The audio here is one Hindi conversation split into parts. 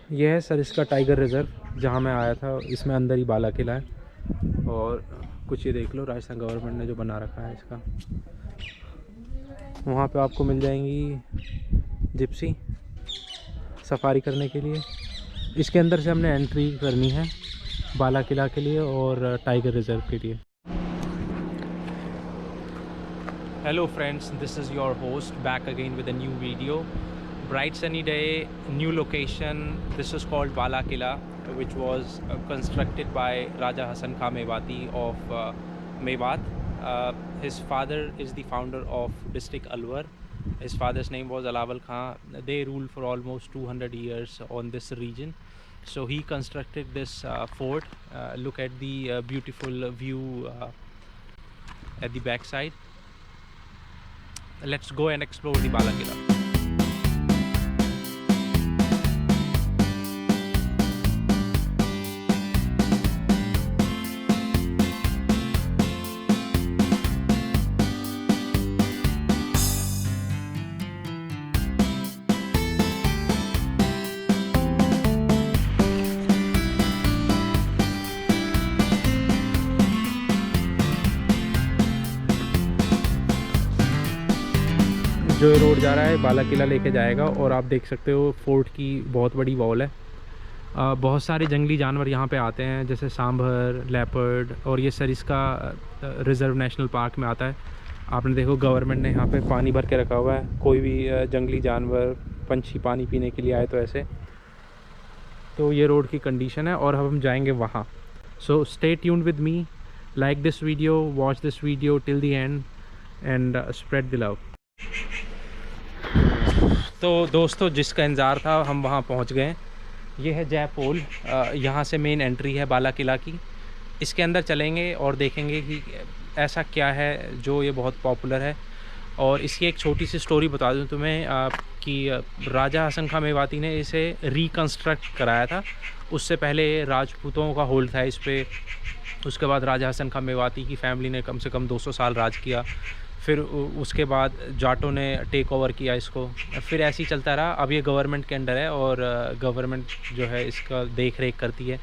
यह है सर इसका टाइगर रिज़र्व जहाँ मैं आया था, इसमें अंदर ही बाला किला है। और कुछ ये देख लो, राजस्थान गवर्नमेंट ने जो बना रखा है इसका। वहाँ पे आपको मिल जाएंगी जिप्सी सफारी करने के लिए। इसके अंदर से हमने एंट्री करनी है बाला किला के लिए और टाइगर रिज़र्व के लिए। Hello friends, this is your host back again with a new video. Bright sunny day, new location. This is called Bala Killa, which was constructed by Raja Hasan Khan Mewati of Mewat. His father is the founder of district Alwar. His father's name was Alawal Khan. They ruled for almost 200 years on this region. So he constructed this fort. Look at the beautiful view at the back side. Let's go and explore the Bala Killa. जो ये रोड जा रहा है बाला किला लेके जाएगा। और आप देख सकते हो फोर्ट की बहुत बड़ी वॉल है। बहुत सारे जंगली जानवर यहाँ पे आते हैं, जैसे सांभर, लेपर्ड। और ये सर इसका रिज़र्व नेशनल पार्क में आता है। आपने देखो गवर्नमेंट ने यहाँ पे पानी भर के रखा हुआ है, कोई भी जंगली जानवर पंछी पानी पीने के लिए आए तो ऐसे। तो ये रोड की कंडीशन है और अब हम जाएंगे वहाँ। So stay tuned with me, like this video, watch this video till the end and spread the love. तो दोस्तों, जिसका इंतज़ार था हम वहाँ पहुँच गए। ये है जय पोल। यहाँ से मेन एंट्री है बाला किला की। इसके अंदर चलेंगे और देखेंगे कि ऐसा क्या है जो ये बहुत पॉपुलर है। और इसकी एक छोटी सी स्टोरी बता दूँ तुम्हें कि राजा हसन खां मेवाती ने इसे रिकंस्ट्रक्ट कराया था। उससे पहले राजपूतों का होल्ड था इस पर। उसके बाद राजा हसन खां मेवाती की फ़ैमिली ने कम से कम 200 साल राज किया। फिर उसके बाद जाटों ने टेक ओवर किया इसको। फिर ऐसे ही चलता रहा। अब ये गवर्नमेंट के अंडर है और गवर्नमेंट जो है इसका देख रेख करती है।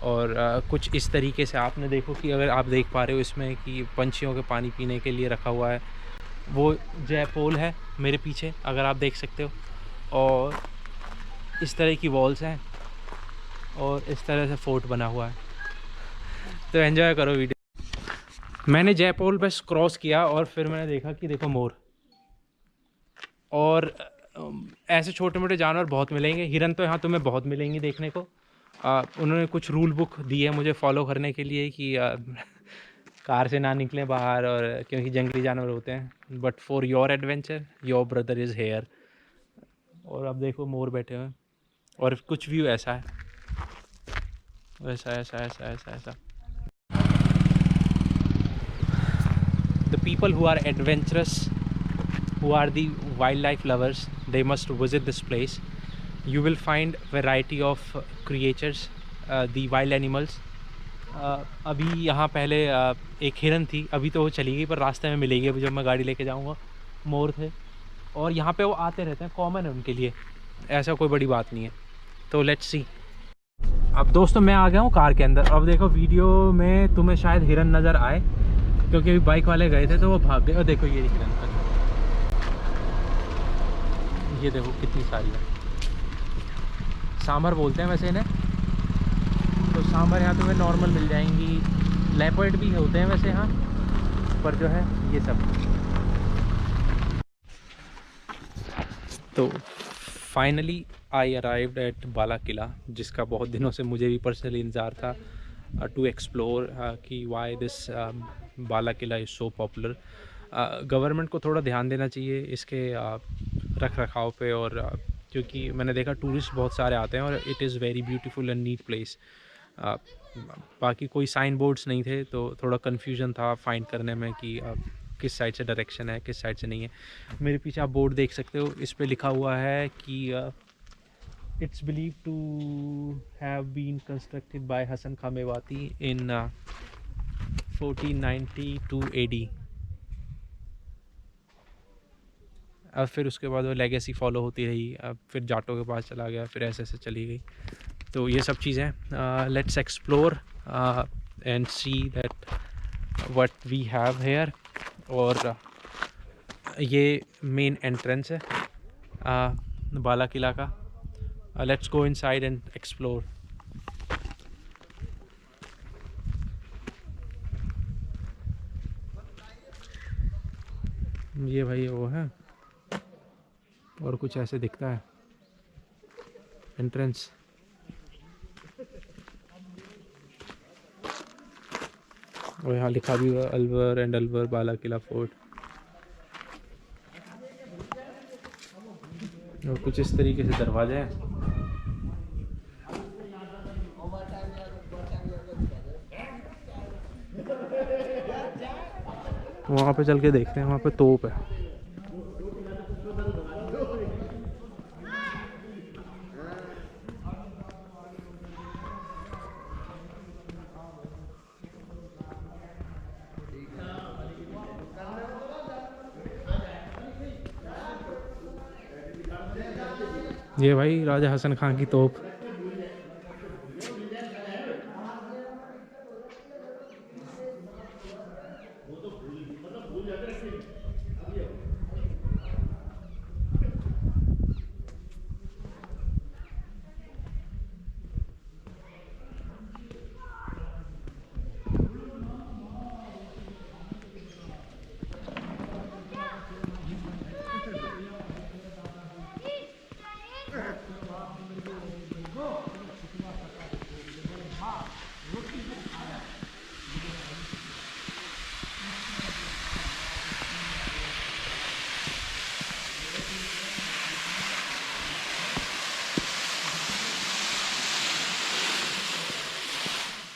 और कुछ इस तरीके से आपने देखो कि अगर आप देख पा रहे हो इसमें कि पंछियों के पानी पीने के लिए रखा हुआ है। वो जय पोल है मेरे पीछे, अगर आप देख सकते हो। और इस तरह की वॉल्स हैं और इस तरह से फोर्ट बना हुआ है। तो एंजॉय करो वीडियो। मैंने जयपोल बस क्रॉस किया और फिर मैंने देखा कि देखो मोर। और ऐसे छोटे मोटे जानवर बहुत मिलेंगे। हिरन तो यहाँ तुम्हें बहुत मिलेंगी देखने को। उन्होंने कुछ रूल बुक दी है मुझे फॉलो करने के लिए कि कार से ना निकलें बाहर, और क्योंकि जंगली जानवर होते हैं। But for your adventure your brother is here. और अब देखो मोर बैठे हुए हैं और कुछ व्यू ऐसा है, ऐसा ऐसा ऐसा ऐसा ऐसा। The people who are adventurous, who are the wildlife lovers, they must visit this place. You will find variety of creatures, the wild animals. अभी यहाँ पहले एक हिरन थी, अभी तो वो चली गई, पर रास्ते में मिलेगी अभी जब मैं गाड़ी लेके जाऊँगा। मोर थे और यहाँ पे वो आते रहते हैं, कॉमन है उनके लिए, ऐसा कोई बड़ी बात नहीं है। तो लेट्स सी। अब दोस्तों मैं आ गया हूँ कार के अंदर। अब देखो वीडियो में तुम्हें शायद हिरन नज़र आए, क्योंकि अभी बाइक वाले गए थे तो वो भाग गए। और देखो ये हिरन का, ये देखो कितनी सारी है। सांभर बोलते हैं वैसे इन्हें। तो सांभर यहाँ तुम्हें नॉर्मल मिल जाएंगी। लेपर्ड भी होते हैं वैसे यहाँ पर, जो है ये सब। तो फाइनली आई अराइव्ड एट बाला किला, जिसका बहुत दिनों से मुझे भी पर्सनली इंतज़ार था टू एक्सप्लोर कि why this Bala Qila is so popular. Government को थोड़ा ध्यान देना चाहिए इसके रख रखाव पे। और क्योंकि मैंने देखा टूरिस्ट बहुत सारे आते हैं और it is very beautiful and neat place. बाकी कोई साइन बोर्ड्स नहीं थे तो थोड़ा कन्फ्यूजन था फाइंड करने में कि किस साइड से डायरेक्शन है, किस साइड से नहीं है। मेरे पीछे आप बोर्ड देख सकते हो, इस पे लिखा हुआ है कि it's believe to have been constructed by Hasan Khan Mewati in 1492 AD। अब फिर उसके बाद वो लेगेसी फॉलो होती रही, अब फिर जाटो के पास चला गया, फिर ऐसे ऐसे चली गई। तो ये सब चीज़ें let's explore and see that what we have here. और ये मेन एंट्रेंस है बाला किला का। Let's go inside and explore. ये भाई वो है, और कुछ ऐसे दिखता है एंट्रेंस। और यहाँ लिखा भी हुआ Alwar and Alwar Bala Qila fort. और कुछ इस तरीके से दरवाजे हैं। वहाँ पे चल के देखते हैं, वहाँ पे तोप है। ये भाई राजा हसन खान की तोप।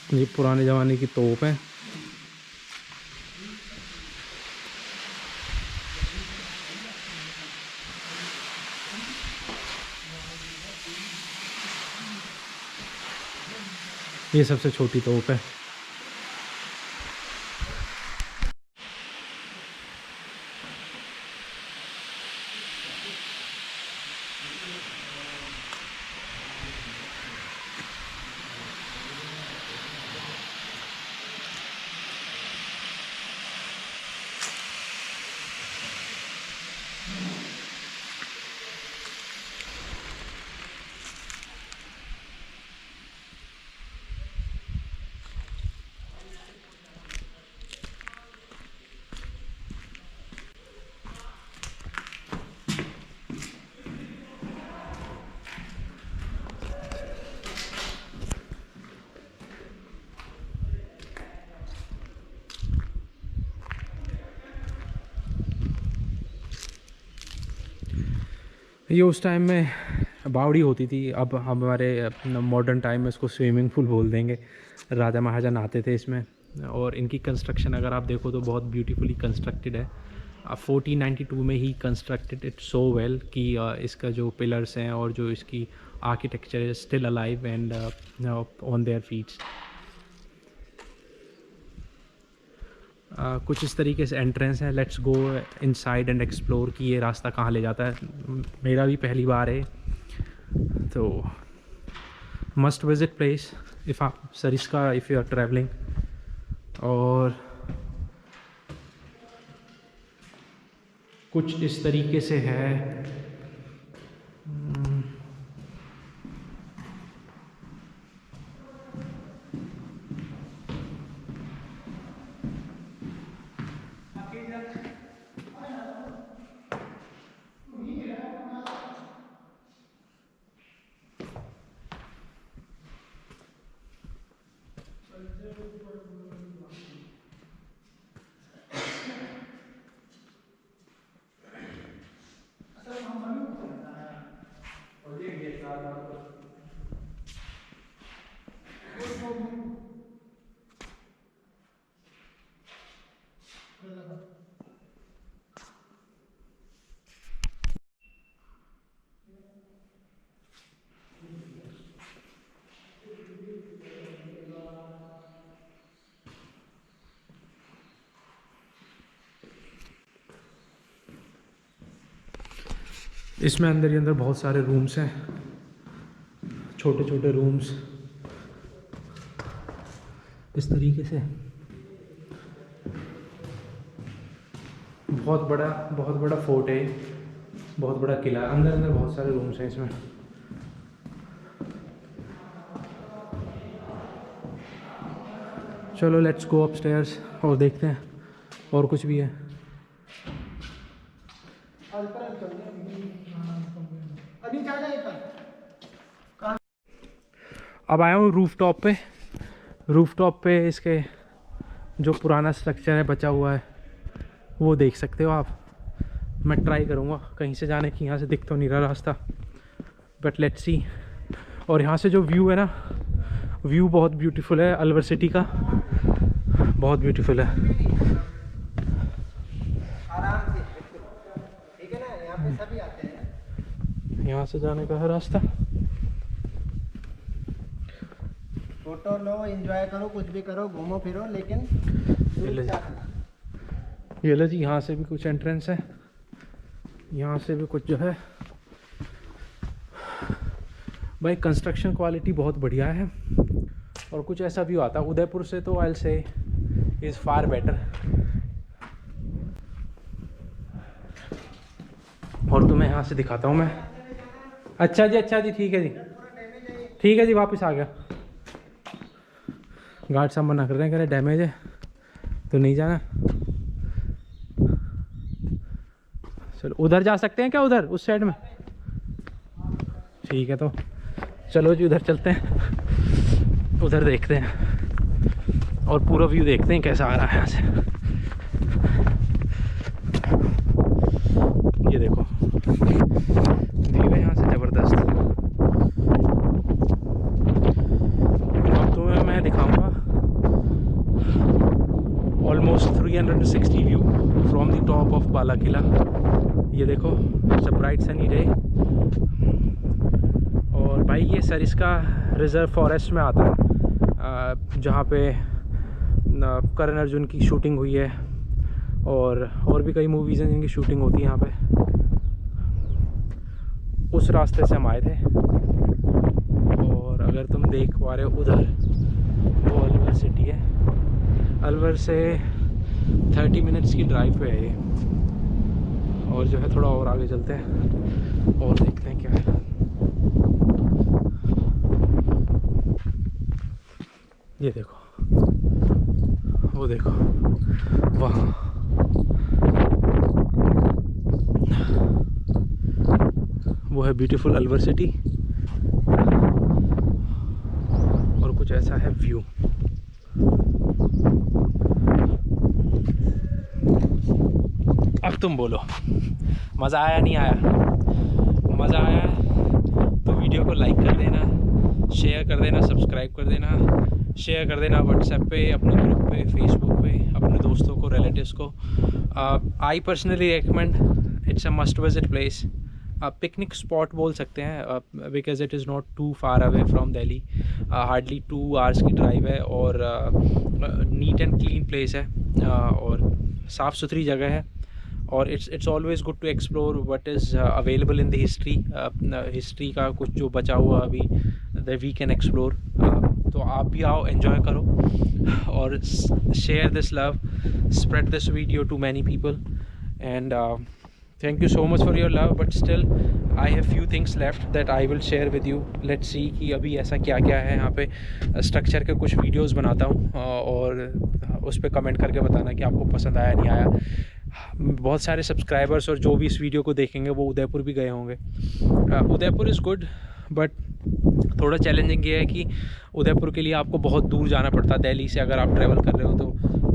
ये पुराने ज़माने की तोप है। ये सबसे छोटी तोप है। ये उस टाइम में बावड़ी होती थी, अब हमारे मॉडर्न टाइम में इसको स्विमिंग पूल बोल देंगे। राजा महाराजा नहाते थे इसमें। और इनकी कंस्ट्रक्शन अगर आप देखो तो बहुत ब्यूटीफुली कंस्ट्रक्टेड है। 1492 में ही कंस्ट्रक्टेड इट सो वेल कि इसका जो पिलर्स हैं और जो इसकी आर्किटेक्चर है still alive and on their feets. कुछ इस तरीके से एंट्रेंस है। Let's go inside and explore कि ये रास्ता कहाँ ले जाता है। मेरा भी पहली बार है, तो मस्ट विजिट प्लेस इफ़ आप Sariska if you are travelling. और कुछ इस तरीके से है। इसमें अंदर ही अंदर बहुत सारे रूम्स हैं, छोटे छोटे रूम्स इस तरीके से। बहुत बड़ा फोर्ट है, बहुत बड़ा किला। अंदर अंदर बहुत सारे रूम्स हैं इसमें। चलो लेट्स गो अपस्टेयर्स और देखते हैं और कुछ भी है। अब आया हूँ रूफटॉप पे। रूफटॉप पे इसके जो पुराना स्ट्रक्चर है बचा हुआ है वो देख सकते हो आप। मैं ट्राई करूँगा कहीं से जाने की, यहाँ से दिख तो नहीं रहा रास्ता, बट लेट्स सी। और यहाँ से जो व्यू है ना, व्यू बहुत ब्यूटीफुल है अलवर सिटी का, बहुत ब्यूटीफुल है। आराम से, ठीक है ना, यहाँ पे सभी आते हैं। यहाँ से जाने का है रास्ता। फोटो लो, एंजॉय करो, कुछ भी करो, घूमो फिरो, लेकिन ये लो जी, यहाँ से भी कुछ एंट्रेंस है, यहाँ से भी कुछ जो है। भाई कंस्ट्रक्शन क्वालिटी बहुत बढ़िया है और कुछ ऐसा व्यू आता है उदयपुर से तो I will say is far better. और तुम्हें यहाँ से दिखाता हूँ मैं। अच्छा जी ठीक है जी, ठीक है जी, वापस आ गया। गार्ड साहब मना कर रहे हैं, कह रहे डैमेज है तो नहीं जाना। चलो उधर जा सकते हैं क्या, उधर उस साइड में? ठीक है तो चलो जी उधर चलते हैं, उधर देखते हैं और पूरा व्यू देखते हैं कैसा आ रहा है यहाँ से। ये देखो व्यू है यहाँ से ज़बरदस्त। अब तुम्हें मैं दिखाऊंगा almost 360 view from the top of Bala Qila. ये देखो it's a bright sunny day. और भाई ये सरिस्का रिज़र्व फॉरेस्ट में आता है, जहाँ पे करण अर्जुन की शूटिंग हुई है और भी कई मूवीज़ हैं जिनकी शूटिंग होती है यहाँ पे। उस रास्ते से हम आए थे। और अगर तुम देख पा रहे हो उधर, वो अलवर सिटी है। अलवर से 30 मिनट्स की ड्राइव पे है ये। और जो है थोड़ा और आगे चलते हैं और देखते हैं क्या है। ये देखो, वो देखो वहाँ, वो है ब्यूटीफुल अलवर सिटी। और कुछ ऐसा है व्यू। अब तुम बोलो, मज़ा आया नहीं आया? मज़ा आया तो वीडियो को लाइक कर देना, शेयर कर देना, सब्सक्राइब कर देना, शेयर कर देना व्हाट्सएप पे, अपने ग्रुप पे, फेसबुक पे, अपने दोस्तों को, रिलेटिव्स को। I personally recommend, it's a must visit place. Picnic spot बोल सकते हैं, because it is not too far away from Delhi. Hardly 2 hours की ड्राइव है और नीट एंड क्लीन प्लेस है और साफ़ सुथरी जगह है। और it's always good to explore what is available in the history. History का कुछ जो बचा हुआ अभी दैट वी कैन एक्सप्लोर। तो आप भी आओ, एंजॉय करो और share this love, spread this video to many people. And thank you so much for your love, but still I have few things left that I will share with you. Let's see कि अभी ऐसा क्या क्या है यहाँ पे। स्ट्रक्चर के कुछ वीडियोस बनाता हूँ और उस पर कमेंट करके बताना कि आपको पसंद आया नहीं आया। बहुत सारे सब्सक्राइबर्स और जो भी इस वीडियो को देखेंगे वो उदयपुर भी गए होंगे। उदयपुर इज़ गुड, बट थोड़ा चैलेंजिंग ये है कि उदयपुर के लिए आपको बहुत दूर जाना पड़ता है। दिल्ली से अगर आप ट्रैवल कर रहे हो तो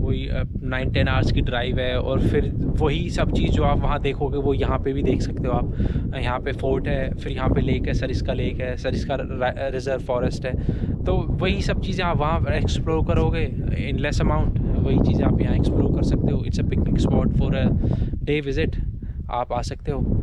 वही 9-10 आवर्स की ड्राइव है और फिर वही सब चीज़ जो आप वहाँ देखोगे वो यहाँ पे भी देख सकते हो आप। यहाँ पे फोर्ट है, फिर यहाँ पे लेक है, सरिस्का लेक है, सरिस्का रिज़र्व फॉरेस्ट है। तो वही सब चीज़ें आप वहाँ एक्सप्लोर करोगे इन लेस अमाउंट। वही चीज़ें आप यहाँ एक्सप्लोर कर सकते हो। It's a picnic spot for a day visit, आप आ सकते हो।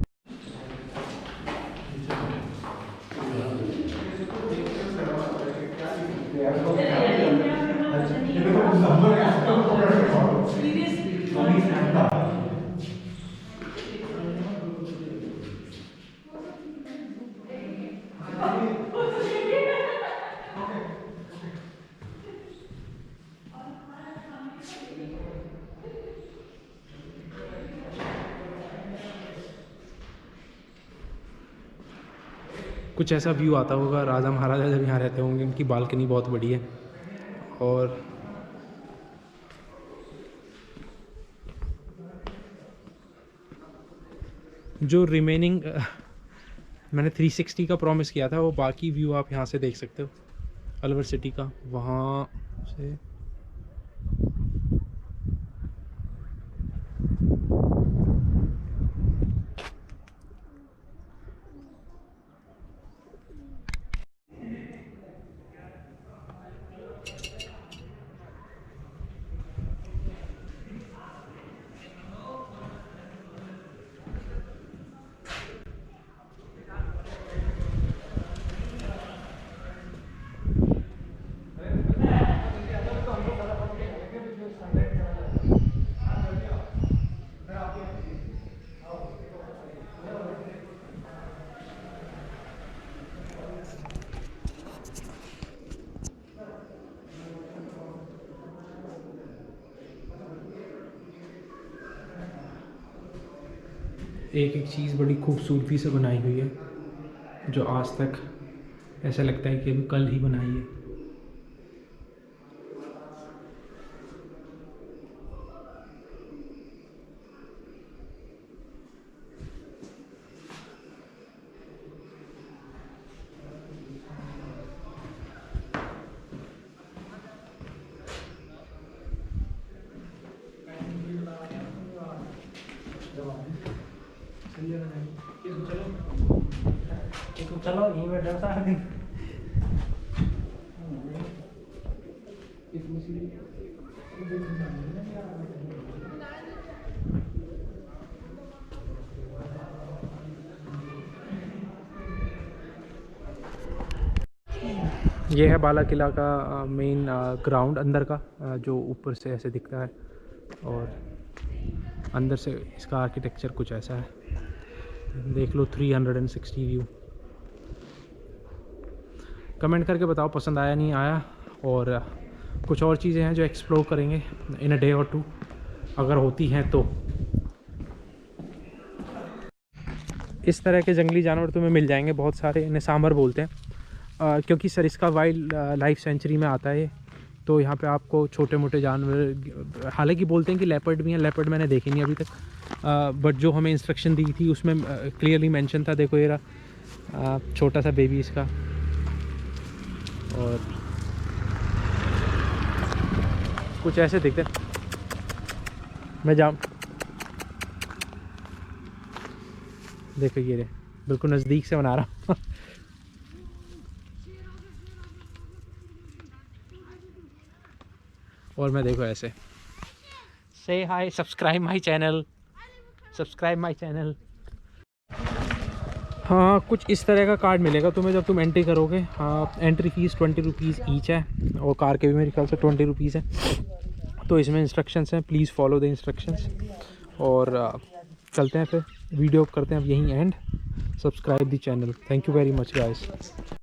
कुछ ऐसा व्यू आता होगा, राजा महाराजा जब यहाँ रहते होंगे, इनकी बालकनी बहुत बड़ी है। और जो रिमेनिंग मैंने 360 का प्रॉमिस किया था, वो बाकी व्यू आप यहाँ से देख सकते हो अलवर सिटी का, वहाँ से। एक एक चीज़ बड़ी खूबसूरती से बनाई हुई है, जो आज तक ऐसा लगता है कि अभी कल ही बनाई है। चलो यहीं बैठो सारा दिन। ये है बाला किला का मेन ग्राउंड अंदर का, जो ऊपर से ऐसे दिखता है, और अंदर से इसका आर्किटेक्चर कुछ ऐसा है। देख लो 360 व्यू। कमेंट करके बताओ पसंद आया नहीं आया, और कुछ और चीज़ें हैं जो एक्सप्लोर करेंगे इन अ डे और 2 अगर होती हैं तो। इस तरह के जंगली जानवर तुम्हें मिल जाएंगे बहुत सारे, इन्हें सांबर बोलते हैं, क्योंकि सरिस्का वाइल्ड लाइफ सेंचुरी में आता है। तो यहाँ पे आपको छोटे मोटे जानवर, हालांकि बोलते हैं कि लेपर्ड भी हैं, लेपर्ड मैंने देखी नहीं अभी तक, बट जो हमें इंस्ट्रक्शन दी थी उसमें क्लियरली मेंशन था। देखो ये रहा छोटा सा बेबी इसका, और कुछ ऐसे दिखते हैं। मैं जाऊँ, देखो ये बिल्कुल नज़दीक से बना रहा हूँ। और मैं देखो ऐसे से hi, subscribe my channel, subscribe my channel. हाँ, कुछ इस तरह का कार्ड मिलेगा तुम्हें जब तुम एंट्री करोगे। हाँ, एंट्री फीस 20 रुपीज़ ईच है, और कार के भी मेरे ख्याल से 20 रुपीज़ है। तो इसमें इंस्ट्रक्शंस हैं, प्लीज़ फॉलो द इंस्ट्रक्शंस। और चलते हैं फिर, वीडियो करते हैं अब यहीं and. Subscribe the channel. Thank you very much guys.